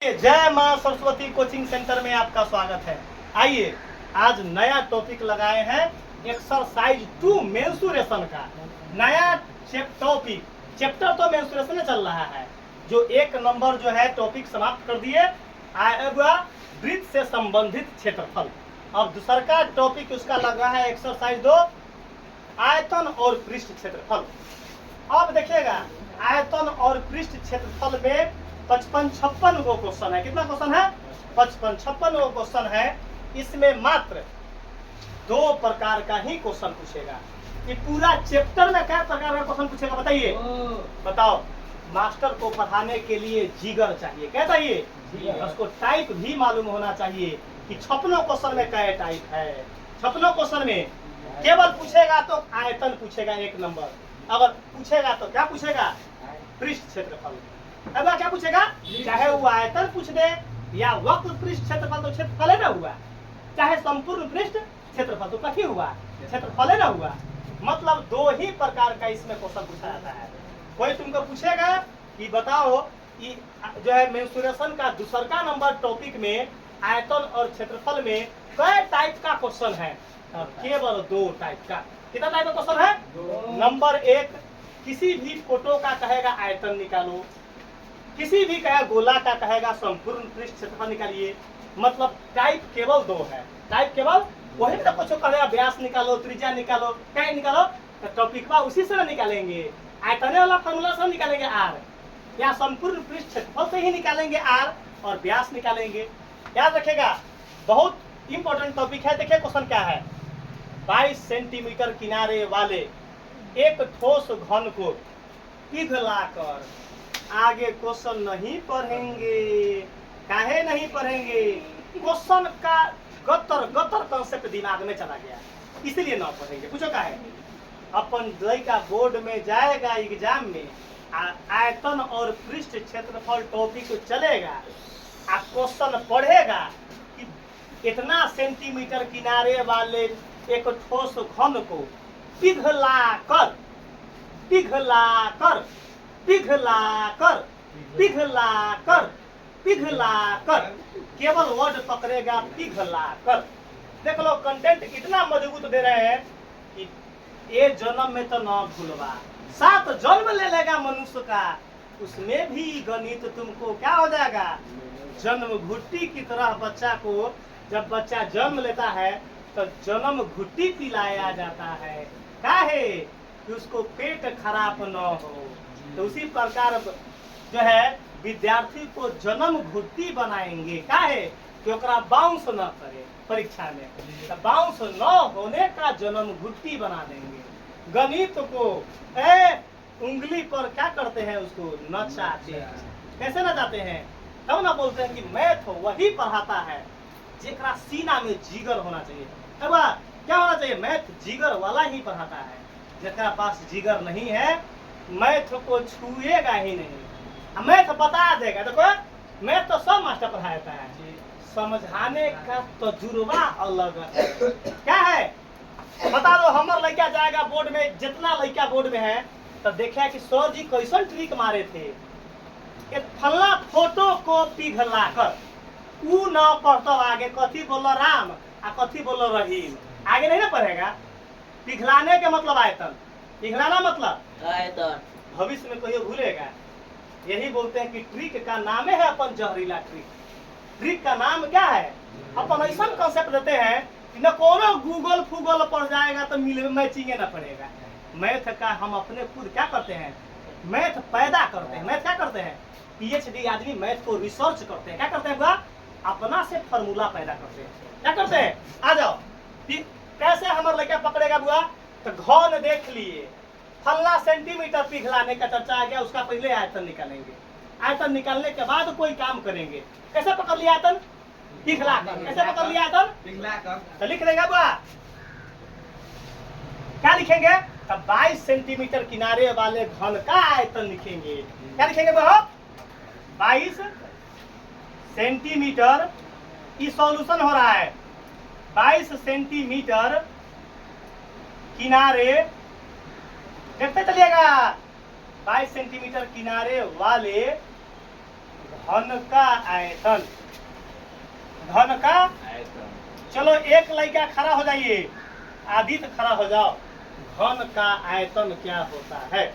जय मां Saraswati coaching centre में आपका स्वागत है। आइए आज नया टॉपिक लगाए हैं एक्सरसाइज 2 मेंसुरेशन का नया टॉपिक। चैप्टर तो मेंसुरेशन में चल रहा है, जो एक नंबर जो है टॉपिक समाप्त कर दिए। आएगा वृत्त से संबंधित क्षेत्रफल। अब दूसरा का टॉपिक उसका लग रहा है एक्सरसाइज 2 आयतन और पृष्ठ क्षेत्रफल। अब देखिएगा आयतन और पृष्ठ क्षेत्रफल में 55-56 गो क्वेश्चन है। कितना क्वेश्चन है? 55-56 गो क्वेश्चन है। इसमें मात्र 2 प्रकार का ही क्वेश्चन पूछेगा। ये पूरा चैप्टर में क्या प्रकार का क्वेश्चन पूछेगा बताइए? बताओ। मास्टर को पढ़ाने के लिए जिगर चाहिए। क्या चाहिए? उसको टाइप भी मालूम होना चाहिए कि 56 क्वेश्चन में क्या टाइप है। 56 क्वेश्चन में केवल पूछेगा तो आयतन पूछेगा 1 नंबर। अगर पूछेगा तो क्या पूछेगा? पृष्ठ क्षेत्रफल। अब क्या पूछेगा? चाहे वो आयतन पूछ दे या वक्र पृष्ठ क्षेत्रफल, तो क्षेत्रफल है ना हुआ। चाहे संपूर्ण पृष्ठ क्षेत्रफल, तो कथी हुआ? क्षेत्रफल है ना हुआ। मतलब 2 ही प्रकार का इसमें क्वेश्चन पूछा जाता है। कोई तुमको पूछेगा कि बताओ कि जो है मेंसुरेशन का दूसरा नंबर टॉपिक में आयतन और क्षेत्रफल में कई टाइप का क्वेश्चन है। केवल 2 टाइप का। कितना टाइप का क्वेश्चन है? नंबर 1 किसी भी फोटो का कहेगा आयतन निकालो, किसी भी कहेगा गोला का कहेगा संपूर्ण पृष्ठ क्षेत्रफल निकालिए। मतलब टाइप केवल 2 है। टाइप केवल वही तो कुछ कहेगा व्यास निकालो, त्रिज्या निकालो, क्या निकालो तो टॉपिक का उसी से निकालेंगे। आयतन वाला फॉर्मूला से निकालेंगे आर, या संपूर्ण पृष्ठ क्षेत्रफल से ही निकालेंगे आर और व्यास निकालेंगे। याद रखेगा बहुत इंपॉर्टेंट टॉपिक है। देखिए क्वेश्चन क्या है। 22 सेंटीमीटर किनारे वाले एक ठोस घन को पिघलाकर, आगे क्वेश्चन नहीं पढ़ेंगे। काहे नहीं पढ़ेंगे? क्वेश्चन का गतर कॉन्सेप्ट दिमाग में चला गया, इसलिए ना पढ़ेंगे। पूछो का है अपन लड़का बोर्ड में जाएगा एग्जाम में, आयतन और पृष्ठ क्षेत्रफल टॉपिक चलेगा, क्वेश्चन पढ़ेगा कि इतना सेंटीमीटर किनारे वाले एक ठोस घन को पिघलाकर पिघलाकर पिघलाकर पिघलाकर पिघलाकर, केवल वर्ड पकड़ेगा पिघलाकर। देख लो कंटेंट इतना मजबूत दे रहे हैं कि ये जन्म में तो ना भूलवा, 7 जन्म ले लेगा मनुष्य का, उसमें भी गणित तुमको क्या हो जाएगा? जन्म घुट्टी की तरह बच्चा को, जब बच्चा जन्म लेता है तो जन्म घुट्टी पिलाया जाता है। काहे? कि उसको पेट खराब न हो। तो उसी प्रकार जो है विद्यार्थी को जन्म घुट्टी बनाएंगे। काहे? कि ओकरा बाउंस न करे परीक्षा में, तो बाउंस न होने का जन्म घुट्टी बना देंगे। गणित को उंगली पर क्या करते हैं? उसको नचाते हैं। कैसे नचाते हैं? तब ना बोलते हैं कि मैथ वही पढ़ाता है जेकरा सीना में जिगर होना चाहिए। अब क्या होना चाहिए? मैथ जिगर वाला ही पढ़ाता है। जेकरा पास जिगर नहीं है मैथ को छुएगा ही नहीं। मैथ बता देगा। देखो मैथ तो सब मास्टर पढ़ाता है, समझाने का तजुर्बा अलग है। क्या है? बता दो हमारा लड़का जाएगा बोर्ड में, जितना लड़का बोर्ड में है तो देखा कि सर जी कैसन ट्रिक मारे थे। एक फला फोटो को पिघलाकर, ऊ न पढ़तो आगे कथी बोलो राम आ कथी बोलो रहीम, आगे नहीं ना पढ़ेगा। पिघलाने के मतलब आयतन, पिघलाना मतलब आयतन। भविष्य में कहियो भूलेगा। यही बोलते हैं कि ट्रिक का नाम है अपन जहरीला ट्रिक। ट्रिक का नाम क्या है? अपन ऐसा कॉन्सेप्ट देते हैं कि न कोनो गूगल फूगल पढ़ जाएगा तो मैचिंग ना पड़ेगा। मैथ का हम अपने खुद क्या करते हैं? मैथ पैदा करते हैं। मैथ क्या करते हैं? पीएचडी आदमी मैथ को रिसर्च करते हैं। क्या करते हैं? बुआ अपना से फॉर्मूला पैदा करते हैं। क्या करते हैं? आ जाओ कैसे हमारे लड़का पकड़ेगा बुआ? तो घन देख लिए, फल्ला सेंटीमीटर पिघलाने का चर्चा आ गया, उसका पहले आयतन निकालेंगे। आयतन निकालने के बाद कोई काम करेंगे। कैसे पकड़ लिया आयतन? पिघलाकर। कैसे पकड़ लिया आयतन? पिघलाकर। तो लिख देगा बुआ। क्या लिखेंगे? तो 22 सेंटीमीटर किनारे वाले घन का आयतन लिखेंगे। क्या लिखेंगे बुआ? 22 सेंटीमीटर। ये सॉल्यूशन हो रहा है। 22 सेंटीमीटर किनारे, देखते चलिएगा, 22 सेंटीमीटर किनारे वाले घन का आयतन, घन का चलो एक लड़का खड़ा हो जाइए, आदित्य खड़ा हो जाओ। घन का आयतन क्या होता है?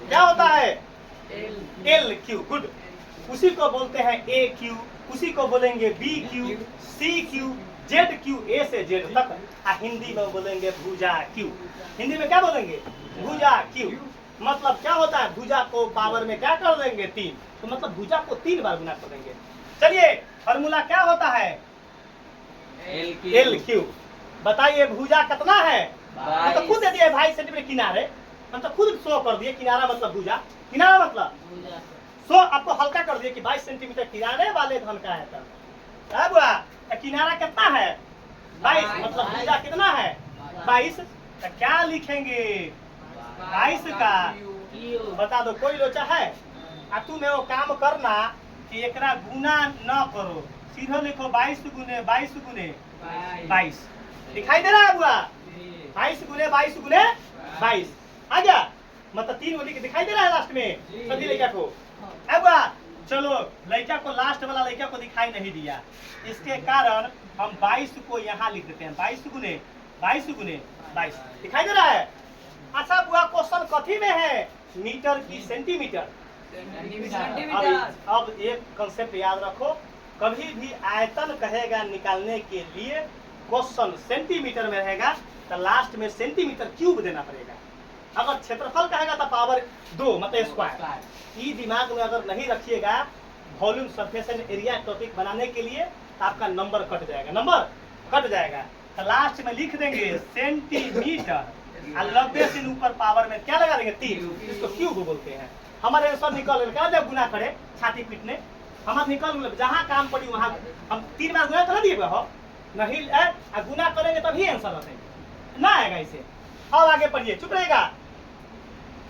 क्या होता है? L Q. गुड। उसी को बोलते हैं ए क्यू, उसी को बोलेंगे B Q, C Q, Z Q, A से जेड तक। हिंदी में बोलेंगे भुजा क्यू। हिंदी में क्या बोलेंगे? भुजा क्यू। मतलब क्या होता है? भुजा को पावर में क्या कर देंगे? 3। तो मतलब भुजा को 3 बार गुना कर देंगे। चलिए फॉर्मूला क्या होता है? L Q. बताइए भुजा कितना है? हम तो खुद दे दिए 22 सेंटीमीटर किनारे, हम तो खुद शो कर दिए। किनारा मतलब भुजा, किनारा मतलब सो आपको हल्का कर दिए कि 22 सेंटीमीटर किनारे वाले घन का आयतन। बुआ किनारा कितना है? 22। मतलब भुजा कितना है? 22। तो क्या लिखेंगे? 22 का बता दो। कोई लोचा है? तुम वो काम करना कि एकरा गुना न करो, सीधे लिखो 22 गुने 22 गुने 22। दिखाई दे रहा है बुआ? 22 गुने 22 गुने 22 आ गया। मतलब 3 बोली के दिखाई दे रहा है लास्ट में सभी लड़का को। अब चलो लड़का को, लास्ट वाला लड़का को दिखाई नहीं दिया, इसके कारण हम 22 को यहाँ लिख देते हैं। 22 गुने 22 गुने 22 दिखाई दे रहा है। अच्छा बुआ क्वेश्चन कथी में है? मीटर की सेंटीमीटर? अब एक कंसेप्ट याद रखो, कभी भी आयतन कहेगा निकालने के लिए क्वेश्चन सेंटीमीटर में रहेगा तो लास्ट में सेंटीमीटर क्यूब देना पड़ेगा। अगर क्षेत्रफल कहेगा तो पावर 2 मतलब स्क्वायर। ये दिमाग में अगर नहीं रखिएगा volume surface and area topic बनाने के लिए तो आपका नंबर कट जाएगा, नंबर कट जाएगा। तो लास्ट में लिख देंगे सेंटीमीटर और 90 से ऊपर पावर में क्या लगा देंगे? 3। इसको क्यूब बोलते हैं। हमारे आंसर निकल गया। जब गुना करे छाती पीटने हमारे निकल, जहाँ काम पड़ी वहाँ हम 3 बार गुना कर दिए हो नहीं, गुना करेंगे तभी आंसर आते ना आएगा इसे। अब आगे पढ़िए, चुप रहेगा।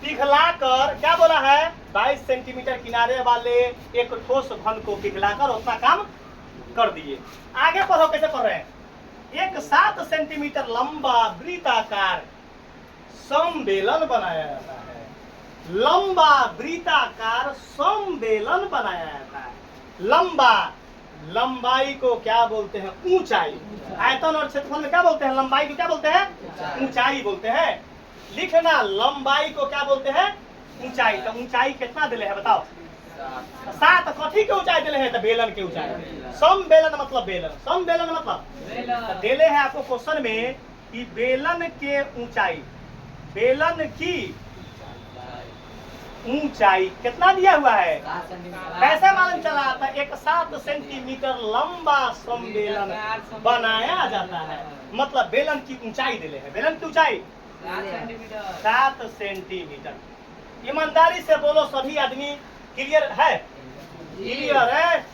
पिघलाकर क्या बोला है? 22 सेंटीमीटर किनारे वाले एक ठोस घन को पिघलाकर उतना काम कर दिए। आगे पढ़ो, कैसे पढ़ रहे हैं? एक 7 सेंटीमीटर लंबा वृत्ताकार समबेलन बनाया जाता है। लंबा वृत्ताकार समबेलन बनाया जाता है। लंबा, लंबाई को क्या बोलते हैं? ऊंचाई। आयतन और क्षेत्रफल में क्या बोलते हैं? लंबाई को क्या बोलते हैं? ऊंचाई बोलते हैं। लिखना, लंबाई को क्या बोलते हैं? ऊंचाई। तो ऊंचाई कितना दिले है बताओ? 7। कथी के ऊंचाई दिले है? तो बेलन के ऊंचाई। समबेलन मतलब बेलन, समबेलन मतलब दिले है आपको क्वेश्चन में कि बेलन के ऊंचाई, बेलन की ऊंचाई कितना दिया हुआ है? कैसे मालूम चला? था एक 7 सेंटीमीटर लंबा समबेलन बनाया जाता है। मतलब बेलन की ऊंचाई दिले है। बेलन की ऊंचाई 7 सेंटीमीटर। ईमानदारी से बोलो सभी आदमी क्लियर है? क्लियर है?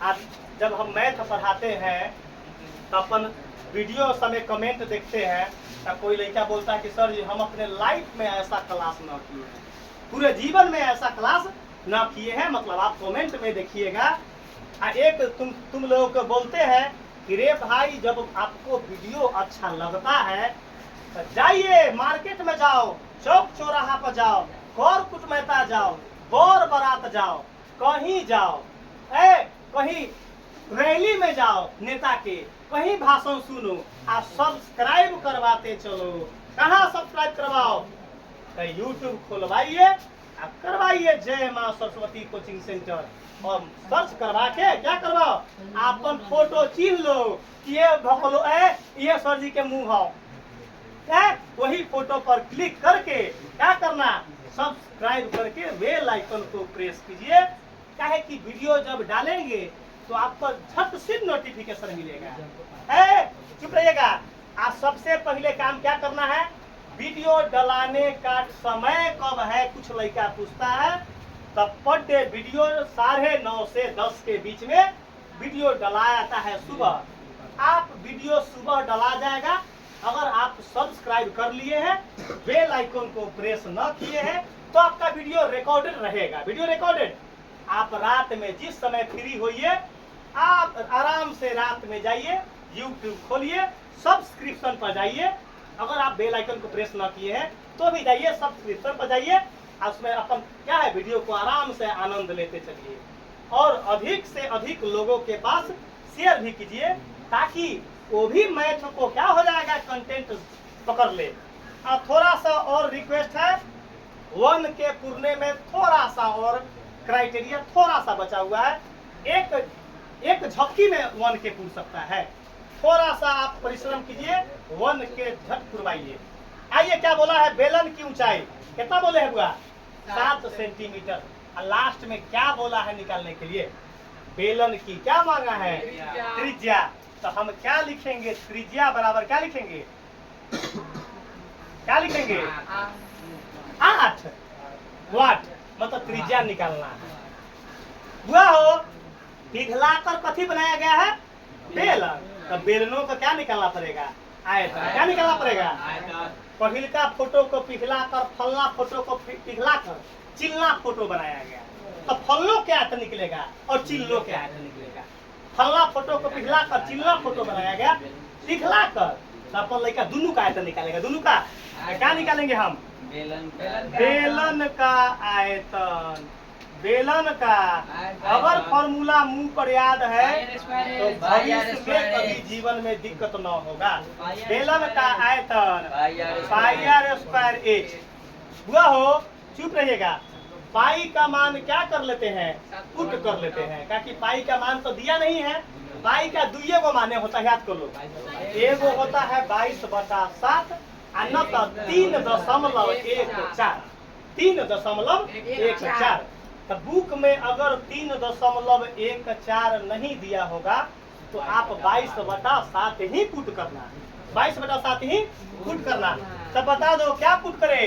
आज जब हम मैथ पढ़ाते हैं तो अपन वीडियो समय कमेंट देखते हैं तो कोई लड़का बोलता है कि सर जी हम अपने लाइफ में ऐसा क्लास न किए हैं, पूरे जीवन में ऐसा क्लास न किए हैं। मतलब आप कमेंट में देखिएगा। एक तुम लोग को बोलते हैं कि रे भाई जब आपको वीडियो अच्छा लगता है तो जाइए मार्केट में जाओ, चौक चौराहा पर जाओ, गौर कुटमैता जाओ, गौर बारात जाओ, कहीं जाओ, कहीं रैली में जाओ नेता के, कहीं भाषण सुनो, आप सब्सक्राइब करवाते चलो। कहाँ सब्सक्राइब करवाओ? तो यूट्यूब खोलवाइए, आप करवाइए जय माँ सरस्वती कोचिंग सेंटर और सर्च करवा के क्या करवाओ? अपन फोटो चिन्ह लो कि ये भोलो ये सर जी के मुंह हो, वही फोटो पर क्लिक करके क्या करना? सब्सक्राइब करके बेल आइकन को प्रेस कीजिए। काहे कि वीडियो जब डालेंगे तो आपको झट से नोटिफिकेशन मिलेगा। चुप रहिएगा। आज सबसे पहले काम क्या करना है? वीडियो डलाने का समय कब है? कुछ लड़का पूछता है। तब पर डे वीडियो 9:30 से 10 के बीच में वीडियो डलाया जाता है सुबह। आप वीडियो सुबह डला जाएगा। अगर आप सब्सक्राइब कर लिए हैं, बेल आइकन को प्रेस न किए हैं तो आपका वीडियो रिकॉर्डेड रहेगा। Video recorded. आप रात में जिस समय फ्री होइए आप आराम से रात में जाइए, यूट्यूब खोलिए, सब्सक्रिप्शन पर जाइए। अगर आप बेल आइकन को प्रेस न किए हैं तो भी जाइए, सब्सक्रिप्शन पर जाइए। उसमें अपन क्या है? वीडियो को आराम से आनंद लेते चलिए। और अधिक से अधिक लोगों के पास शेयर भी कीजिए, ताकि वो भी मैथ को क्या हो जाएगा, कंटेंट पकड़ ले। अब थोड़ा सा और रिक्वेस्ट है, 1 के पुरने में थोड़ा सा और क्राइटेरिया थोड़ा सा बचा हुआ है। एक झपकी में 1 के पुर सकता है। थोड़ा सा आप परिश्रम कीजिए, 1 के झट पुरवाइए। आइए, क्या बोला है, बेलन की ऊंचाई कितना बोले है बुआ, 7 सेंटीमीटर। और लास्ट में क्या बोला है निकालने के लिए, बेलन की क्या मांगा है, त्रिज्या। तो हम क्या लिखेंगे, त्रिज्या बराबर क्या लिखेंगे, क्या लिखेंगे, 8 वाट, मतलब त्रिज्या निकालना है। हुआ हो, पिघलाकर कथी बनाया गया है, बेलन। तो बेलनों का क्या निकालना पड़ेगा, आयतन। क्या निकालना पड़ेगा, पहिलका फोटो को पिघलाकर फलना फोटो को पिघलाकर चिल्ला फोटो बनाया गया, तो फल्लों के आयतन निकलेगा और चिल्लों के आयतन निकलेगा। फल्ला फोटो को पिघलाकर चिल्ला फोटो बनाया गया, पिघलाकर तो अपन लड़का दोनों का आयतन निकालेगा। दोनों का क्या निकालेंगे हम, बेलन का आयतन। बेलन का अगर फॉर्मूला मुंह पर याद है तो भविष्य में कभी जीवन में दिक्कत न होगा। बेलन का आयतन पाई आर स्क्वायर एच। हुआ हो, चुप रहिएगा। पाई का मान क्या कर लेते हैं, पुट कर लेते हैं, क्योंकि पाई का मान तो दिया नहीं है। पाई का दुइये को माने होता है, याद कर लो। एगो होता है 22/7 और न तो 3.14। 3.14। तो बुक में अगर 3.14 नहीं दिया होगा तो आप 22/7 ही पुट करना, 22/7 ही पुट करना। तो बता दो क्या पुट करे,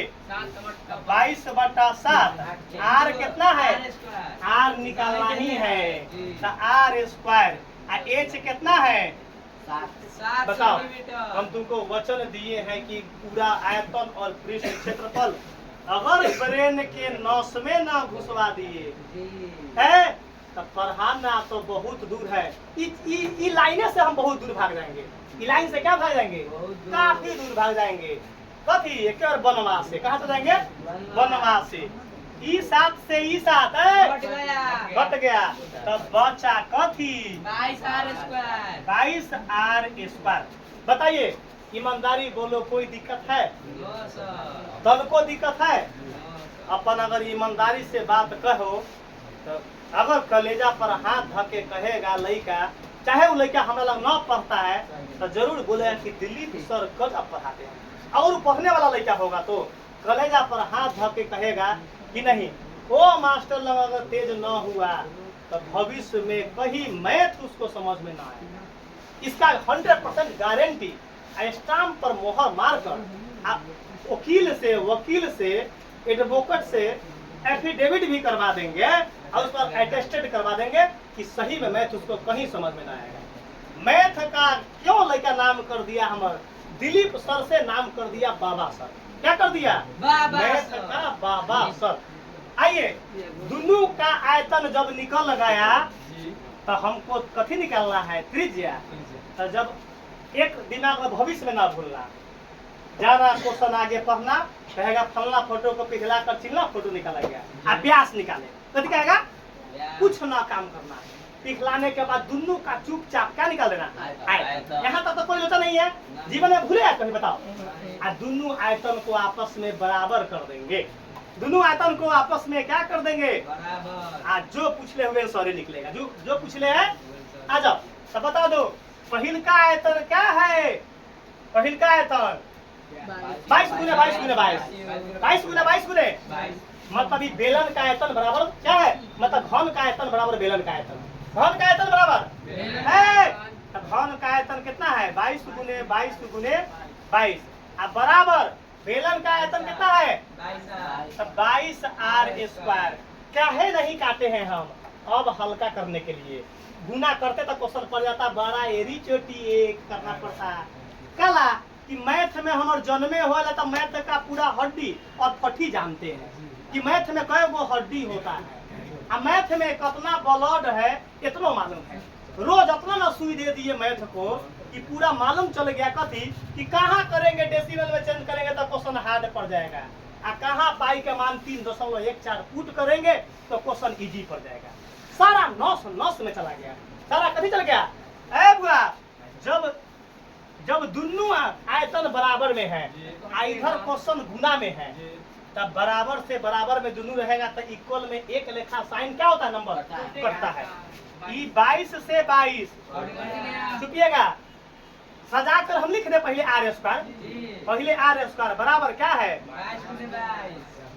22/7। आर कितना है, आर निकालना ही है, तो आर स्क्वायर। एच कितना है, 7। बताओ, हम तुमको वचन दिए हैं कि पूरा आयतन और पृष्ठ क्षेत्रफल अगर ब्रेन के नस में ना घुसवा दिए है तो पढ़ाना तो बहुत दूर है। इस लाइने से हम बहुत दूर भाग जाएंगे। इस लाइन से क्या भाग जाएंगे, काफी दूर भाग जाएंगे। कथी, एक और बनवास से कहाँ से जाएंगे, बनवास से। ई7 से ई7 घट गया, तब बचा कथी, 22r²। बताइए, ईमानदारी बोलो, कोई दिक्कत है, तब को दिक्कत है। अपन अगर ईमानदारी से बात कहो तो अगर कलेजा पर हाथ धके कहेगा लड़का, चाहे वो लड़का हमारा लग न पढ़ता है तो जरूर बोलेगा कि दिलीप सर गजब पढ़ाते हैं। और पढ़ने वाला लड़का होगा तो कलेजा पर हाथ धके कहेगा कि नहीं, वो मास्टर लग अगर तेज न हुआ तो भविष्य में कहीं मैथ उसको समझ में ना आएगा। इसका 100% गारंटी स्टाम्प पर मोहर मारकर वकील से एडवोकेट से एफिडेविट भी करवा देंगे और उस पर अटेस्टेड करवा देंगे कि सही में मैथ उसको कहीं समझ में ना आएगा। मैथ का क्यों लड़का नाम कर दिया, हमारे दिलीप सर से नाम कर दिया बाबा सर। क्या कर दिया, मैथ का बाबा सर। आइए, दोनों का आयतन जब निकल गया तो हमको कथी निकालना है, त्रिज्या। तो जब एक दिमाग में भविष्य में ना भूलना, जाना क्वेश्चन आगे पढ़ना, कहेगा फलना फोटो को पिघला कर चिल्ला फोटो निकाला गया, अभ्यास निकाले, कथी कहेगा, कुछ ना काम करना। पिघलाने के बाद दोनों का चुपचाप क्या निकाल देना, आयतन। यहाँ तक तो कोई लोचा नहीं है, जीवन में भूले कहीं बताओ। दोनों आयतन को आपस में बराबर कर देंगे। दोनों आयतन को आपस में क्या कर देंगे, आज जो पूछले हुए सॉरी निकलेगा, जो पूछले है आ जाओ। तो बता दो, पहिल का आयतन क्या है, पहिल का आयतन 22 गुने 22 गुने 22 गुने 22 गुने, मतलब बेलन का आयतन बराबर क्या है, मतलब घन का आयतन बराबर बेलन का आयतन। घन का आयतन बराबर है, घन का आयतन कितना है, 22 गुने 22 गुने 22। अब बराबर बेलन का आयतन कितना है, 22r²। काहे नहीं काटे हैं हम, अब हल्का करने के लिए। गुना करते तो क्वेश्चन पड़ जाता, बड़ा एरी चोटी एक करना पड़ता। कला कि मैथ में हमारे जन्मे हो तो मैथ का पूरा हड्डी और फटी जानते हैं कि मैथ में कई गो हड्डी होता है, और मैथ में कितना ब्लड है इतना मालूम है। रोज अपना ना सुई दे दिए मैथ को कि पूरा मालूम चल गया कथी कि कहाँ करेंगे डेसिमल में चेंज करेंगे तो क्वेश्चन हार्ड पड़ जाएगा, और कहाँ पाई का मान 3.14 पुट करेंगे तो क्वेश्चन इजी पड़ जाएगा। सारा नस नस में चला गया, सारा कभी चल गया। ए बुआ, जब जब दुनू आयतन बराबर में है, इधर क्वेश्चन गुना में है, तब बराबर से बराबर में दोनों रहेगा तो इक्वल में एक लेखा साइन क्या होता है, नंबर कटता है। ये 22 से 22 छुपिएगा, सजाकर हम लिख दे पहले आर स्क्वायर, पहले आर स्क्वायर बराबर क्या है,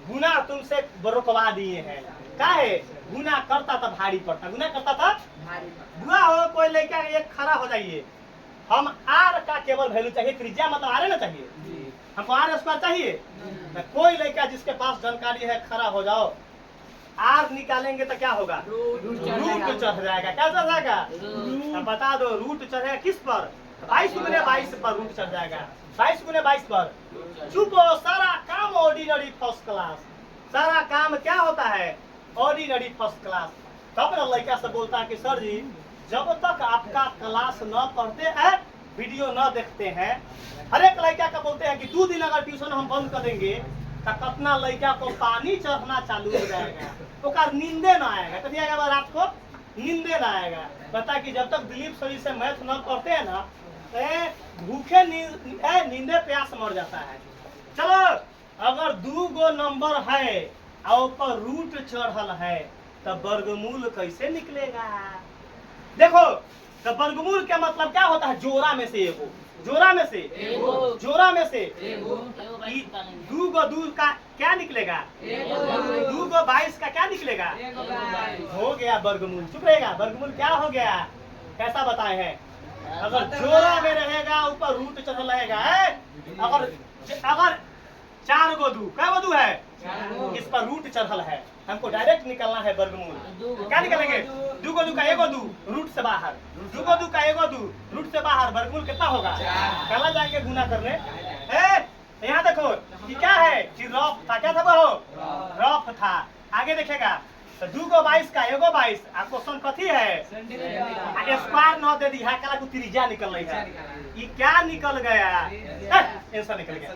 गुना तुमसे रुकवा दिए हैं, क्या है, गुना करता था भारी पड़ता, गुना करता था बुआ हो, कोई लड़का एक खड़ा हो जाइए, हम आर का केवल वैल्यू चाहिए, त्रिज्या मतलब आर ना चाहिए, हमको आर स्क्वायर चाहिए। तो कोई लड़का जिसके पास जानकारी है खड़ा हो जाओ, आर निकालेंगे तो क्या होगा, रूट चढ़ जाएगा, क्या चढ़ जाएगा, तो बता दो रूट चढ़ेगा किस पर, 22 गुने 22 पर रूट चढ़ जाएगा, 22 गुने 22 पर। चुप हो, सारा काम ऑर्डिनरी फर्स्ट क्लास, सारा काम क्या होता है, ऑर्डिनरी फर्स्ट क्लास। तब ना लड़का से बोलता है कि सर जी जब तक आपका क्लास न पढ़ते हैं, वीडियो न देखते हैं, हर एक लड़का का बोलते हैं कि 2 दिन अगर ट्यूशन हम बंद कर देंगे तो कितना लड़का को पानी चढ़ना चालू हो जाएगा, तो नींदे ना आएगा, कभी आएगा रात को नींदे ना आएगा। बता कि जब तक दिलीप सर से मैथ न पढ़ते हैं ना, भूखे नींदे प्यास मर जाता है। चलो अगर 2 गो नंबर है और ऊपर रूट चढ़ल है तो वर्गमूल कैसे निकलेगा। देखो तो वर्गमूल का मतलब क्या होता है, जोड़ा में से एगो, जोड़ा में से जोड़ा में से 2 गो 2 का क्या निकलेगा, 2 गो 22 का क्या निकलेगा, हो गया वर्गमूल। चुप रहेगा, वर्गमूल क्या हो गया, कैसा बताए हैं, अगर जोड़ा में रहेगा ऊपर रूट चढ़ल रहेगा, अगर 4 गो 2 क्या गो 2 है, इस पर रूट चढ़ल है, हमको डायरेक्ट निकलना है वर्गमूल। क्या निकलेंगे, 2 गो 2 का एगो 2 रूट से बाहर, 2 गो 2 का एगो 2 रूट से बाहर, वर्गमूल कितना होगा, कल जाएंगे गुना करने। यहाँ देखो कि क्या है कि रफ था, क्या था वो रफ था, आगे देखेगा तो 2 गो 22 का एगो 22, क्वेश्चन कथी है, स्क्वायर न दे दी है, कला को त्रिज्या निकल रही है, ये क्या निकल गया, आंसर निकल गया।